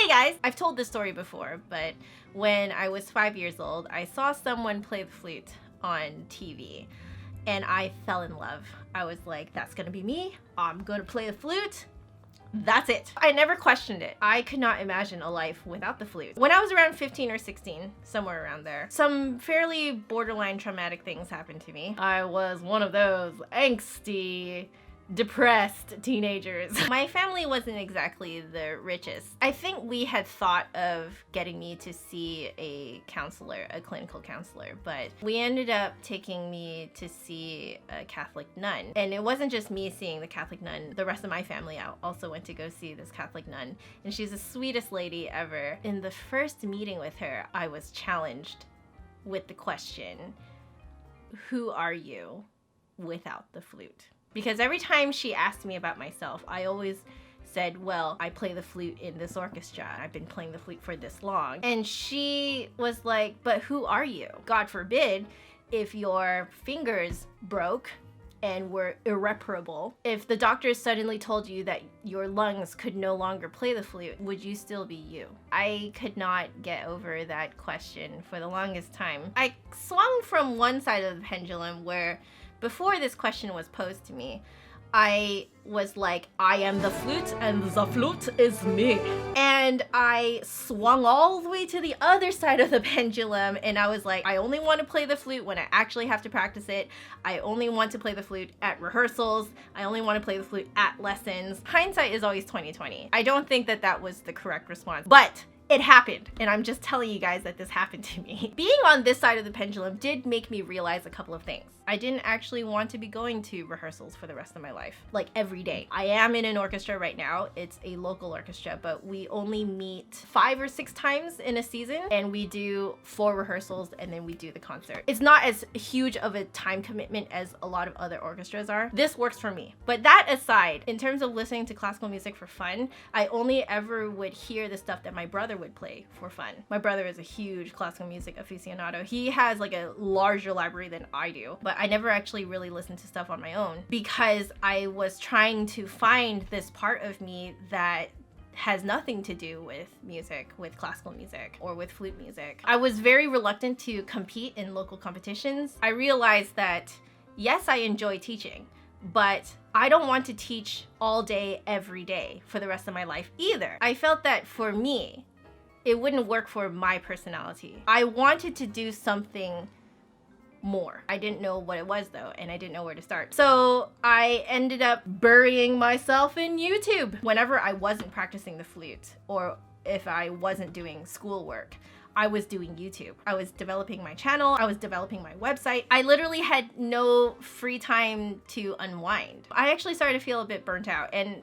Hey guys! I've told this story before, but when I was 5 years old, I saw someone play the flute on TV and I fell in love. I was like, that's gonna be me. I'm gonna play the flute. That's it. I never questioned it. I could not imagine a life without the flute. When I was around 15 or 16, somewhere around there, some fairly borderline traumatic things happened to me. I was one of those angsty, depressed teenagers. My family wasn't exactly the richest. I think we had thought of getting me to see a counselor, a clinical counselor, but we ended up taking me to see a Catholic nun. And it wasn't just me seeing the Catholic nun, the rest of my family also went to go see this Catholic nun. And she's the sweetest lady ever. In the first meeting with her, I was challenged with the question, who are you without the flute? Because every time she asked me about myself, I always said, well, I play the flute in this orchestra. I've been playing the flute for this long. And she was like, but who are you? God forbid if your fingers broke and were irreparable, if the doctors suddenly told you that your lungs could no longer play the flute, would you still be you? I could not get over that question for the longest time. I swung from one side of the pendulum where before this question was posed to me, I was like, I am the flute and the flute is me. And I swung all the way to the other side of the pendulum and I was like, I only want to play the flute when I actually have to practice it. I only want to play the flute at rehearsals. I only want to play the flute at lessons. Hindsight is always 20/20. I don't think that that was the correct response, but it happened, and I'm just telling you guys that this happened to me. Being on this side of the pendulum did make me realize a couple of things. I didn't actually want to be going to rehearsals for the rest of my life, like every day. I am in an orchestra right now. It's a local orchestra, but we only meet 5 or 6 times in a season, and we do 4 rehearsals, and then we do the concert. It's not as huge of a time commitment as a lot of other orchestras are. This works for me. But that aside, in terms of listening to classical music for fun, I only ever would hear the stuff that my brother would play for fun. My brother is a huge classical music aficionado. He has like a larger library than I do, but I never actually really listened to stuff on my own because I was trying to find this part of me that has nothing to do with music, with classical music, or with flute music. I was very reluctant to compete in local competitions. I realized that, yes, I enjoy teaching, but I don't want to teach all day, every day for the rest of my life either. I felt that for me, it wouldn't work for my personality. I wanted to do something more. I didn't know what it was though, and I didn't know where to start. So I ended up burying myself in YouTube. Whenever I wasn't practicing the flute, or if I wasn't doing schoolwork, I was doing YouTube. I was developing my channel, I was developing my website. I literally had no free time to unwind. I actually started to feel a bit burnt out, and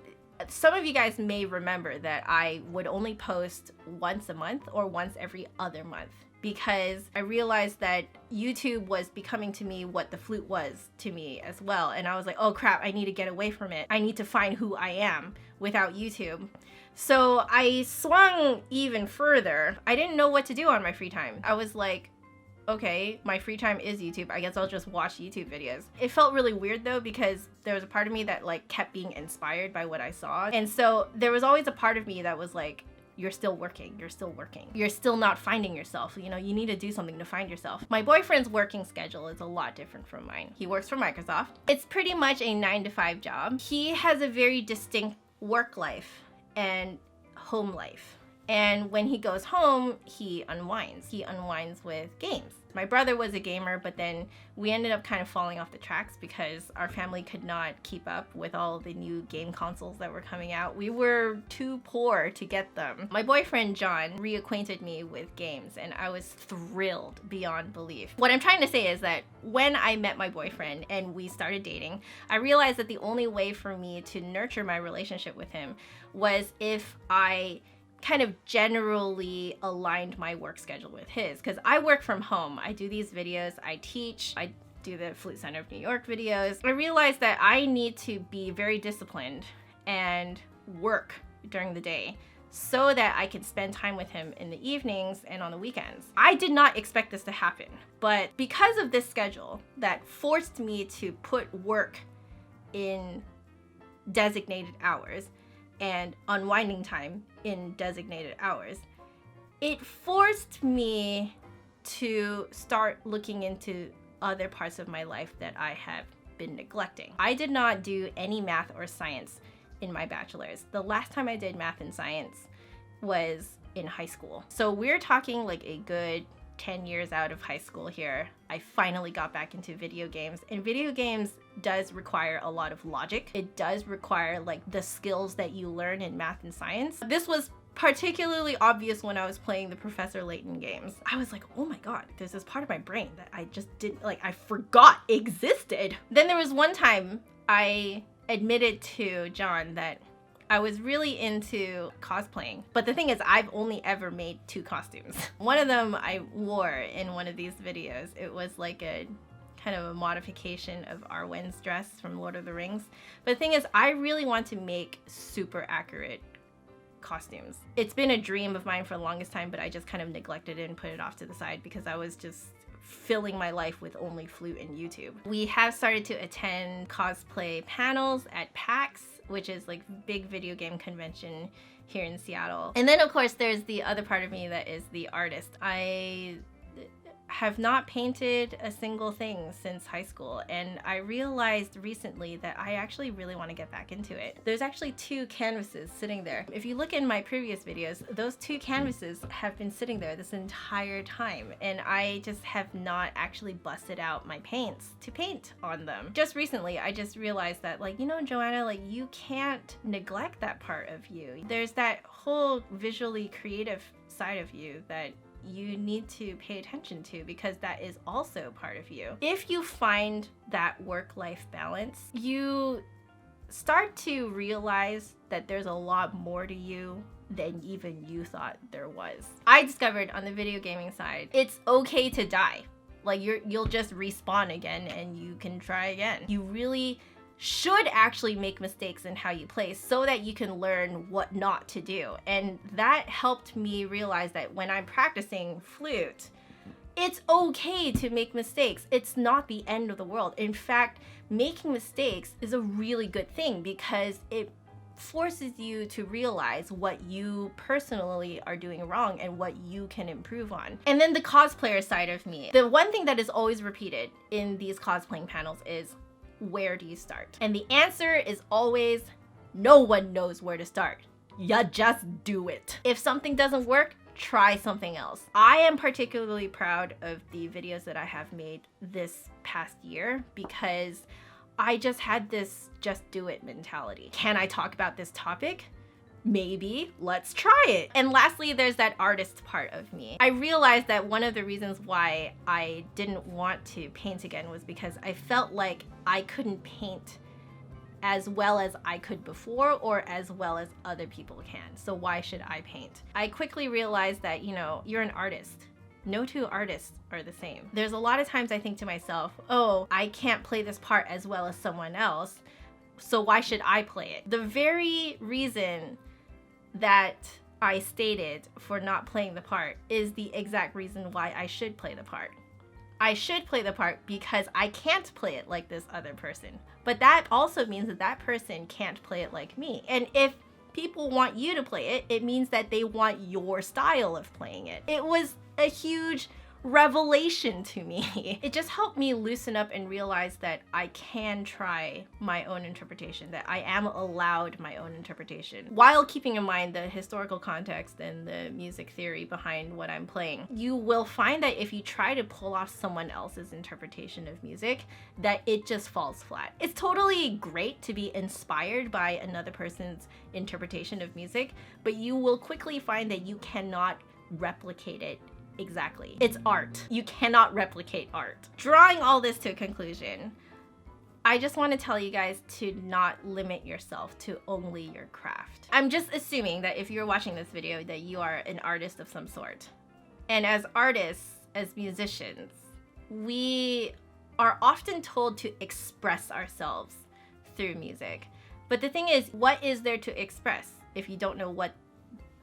some of you guys may remember that I would only post once a month or once every other month because I realized that YouTube was becoming to me what the flute was to me as well. And I was like, oh crap, I need to get away from it. I need to find who I am without YouTube. So I swung even further. I didn't know what to do on my free time. I was like, okay, my free time is YouTube. I guess I'll just watch YouTube videos. It felt really weird though because there was a part of me that like kept being inspired by what I saw. And so there was always a part of me that was like, you're still working, you're still working. You're still not finding yourself. You know, you need to do something to find yourself. My boyfriend's working schedule is a lot different from mine. He works for Microsoft. It's pretty much a 9-to-5 job. He has a very distinct work life and home life. And when he goes home, he unwinds. He unwinds with games. My brother was a gamer, but then we ended up kind of falling off the tracks because our family could not keep up with all the new game consoles that were coming out. We were too poor to get them. My boyfriend, John, reacquainted me with games, and I was thrilled beyond belief. What I'm trying to say is that when I met my boyfriend and we started dating, I realized that the only way for me to nurture my relationship with him was if I kind of generally aligned my work schedule with his, because I work from home. I do these videos, I teach, I do the Flute Center of New York videos. I realized that I need to be very disciplined and work during the day so that I can spend time with him in the evenings and on the weekends. I did not expect this to happen, but because of this schedule that forced me to put work in designated hours, and unwinding time in designated hours, it forced me to start looking into other parts of my life that I have been neglecting. I did not do any math or science in my bachelor's. The last time I did math and science was in high school. So we're talking like a good 10 years out of high school here. I finally got back into video games, and video games does require a lot of logic. It does require like the skills that you learn in math and science. This was particularly obvious when I was playing the Professor Layton games. I was like, oh my god, there's this part of my brain that I just didn't, like, I forgot existed. Then there was one time I admitted to John that I was really into cosplaying. But the thing is, I've only ever made 2 costumes. One of them I wore in one of these videos. It was like a kind of a modification of Arwen's dress from Lord of the Rings. But the thing is, I really want to make super accurate costumes. It's been a dream of mine for the longest time, but I just kind of neglected it and put it off to the side because I was just filling my life with only flute and YouTube. We have started to attend cosplay panels at PAX, which is like big video game convention here in Seattle. And then of course there's the other part of me that is the artist. I have not painted a single thing since high school, and I realized recently that I actually really want to get back into it. There's actually 2 canvases sitting there. If you look in my previous videos, those 2 canvases have been sitting there this entire time, and I just have not actually busted out my paints to paint on them. Just recently, I just realized that, like, you know, Joanna, like, you can't neglect that part of you. There's that whole visually creative side of you that you need to pay attention to, because that is also part of you. If you find that work-life balance, you start to realize that there's a lot more to you than even you thought there was. I discovered on the video gaming side, it's okay to die. Like, you'll just respawn again and you can try again. You really should actually make mistakes in how you play so that you can learn what not to do. And that helped me realize that when I'm practicing flute, it's okay to make mistakes. It's not the end of the world. In fact, making mistakes is a really good thing because it forces you to realize what you personally are doing wrong and what you can improve on. And then the cosplayer side of me. The one thing that is always repeated in these cosplaying panels is, where do you start? And the answer is always, no one knows where to start. You just do it. If something doesn't work, try something else. I am particularly proud of the videos that I have made this past year because I just had this just do it mentality. Can I talk about this topic? Maybe. Let's try it. And lastly, there's that artist part of me. I realized that one of the reasons why I didn't want to paint again was because I felt like I couldn't paint as well as I could before or as well as other people can. So why should I paint? I quickly realized that, you know, you're an artist. No 2 artists are the same. There's a lot of times I think to myself, oh, I can't play this part as well as someone else, so why should I play it? The very reason that I stated for not playing the part is the exact reason why I should play the part. I should play the part because I can't play it like this other person. But that also means that that person can't play it like me. And if people want you to play it, it means that they want your style of playing it. It was a huge revelation to me. It just helped me loosen up and realize that I can try my own interpretation, that I am allowed my own interpretation, while keeping in mind the historical context and the music theory behind what I'm playing. You will find that if you try to pull off someone else's interpretation of music, that it just falls flat. It's totally great to be inspired by another person's interpretation of music, but you will quickly find that you cannot replicate it exactly. It's art. You cannot replicate art. Drawing all this to a conclusion, I just want to tell you guys to not limit yourself to only your craft. I'm just assuming that if you're watching this video that you are an artist of some sort. And as artists, as musicians, we are often told to express ourselves through music. But the thing is, what is there to express if you don't know what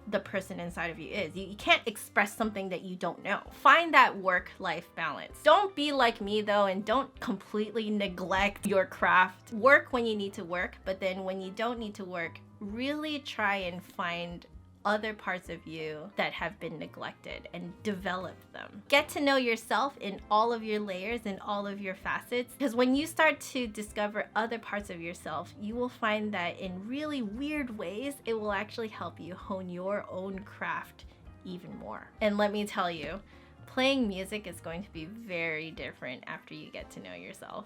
the person inside of you is? You can't express something that you don't know. Find that work-life balance. Don't be like me though, and don't completely neglect your craft. Work when you need to work, but then when you don't need to work, really try and find other parts of you that have been neglected and develop them. Get to know yourself in all of your layers and all of your facets, because when you start to discover other parts of yourself, you will find that in really weird ways, it will actually help you hone your own craft even more. And let me tell you, playing music is going to be very different after you get to know yourself.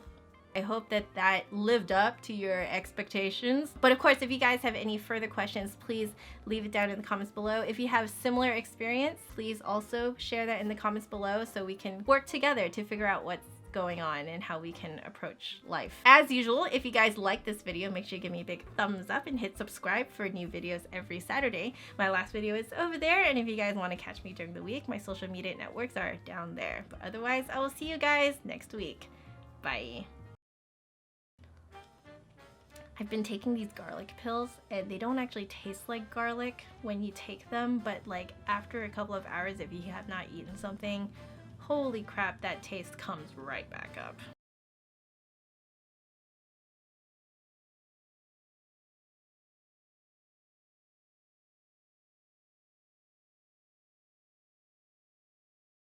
I hope that that lived up to your expectations. But of course, if you guys have any further questions, please leave it down in the comments below. If you have similar experience, please also share that in the comments below so we can work together to figure out what's going on and how we can approach life. As usual, if you guys like this video, make sure you give me a big thumbs up and hit subscribe for new videos every Saturday. My last video is over there, and if you guys want to catch me during the week, my social media networks are down there. But otherwise, I will see you guys next week. Bye. I've been taking these garlic pills, and they don't actually taste like garlic when you take them, but like after a couple of hours, if you have not eaten something, holy crap, that taste comes right back up.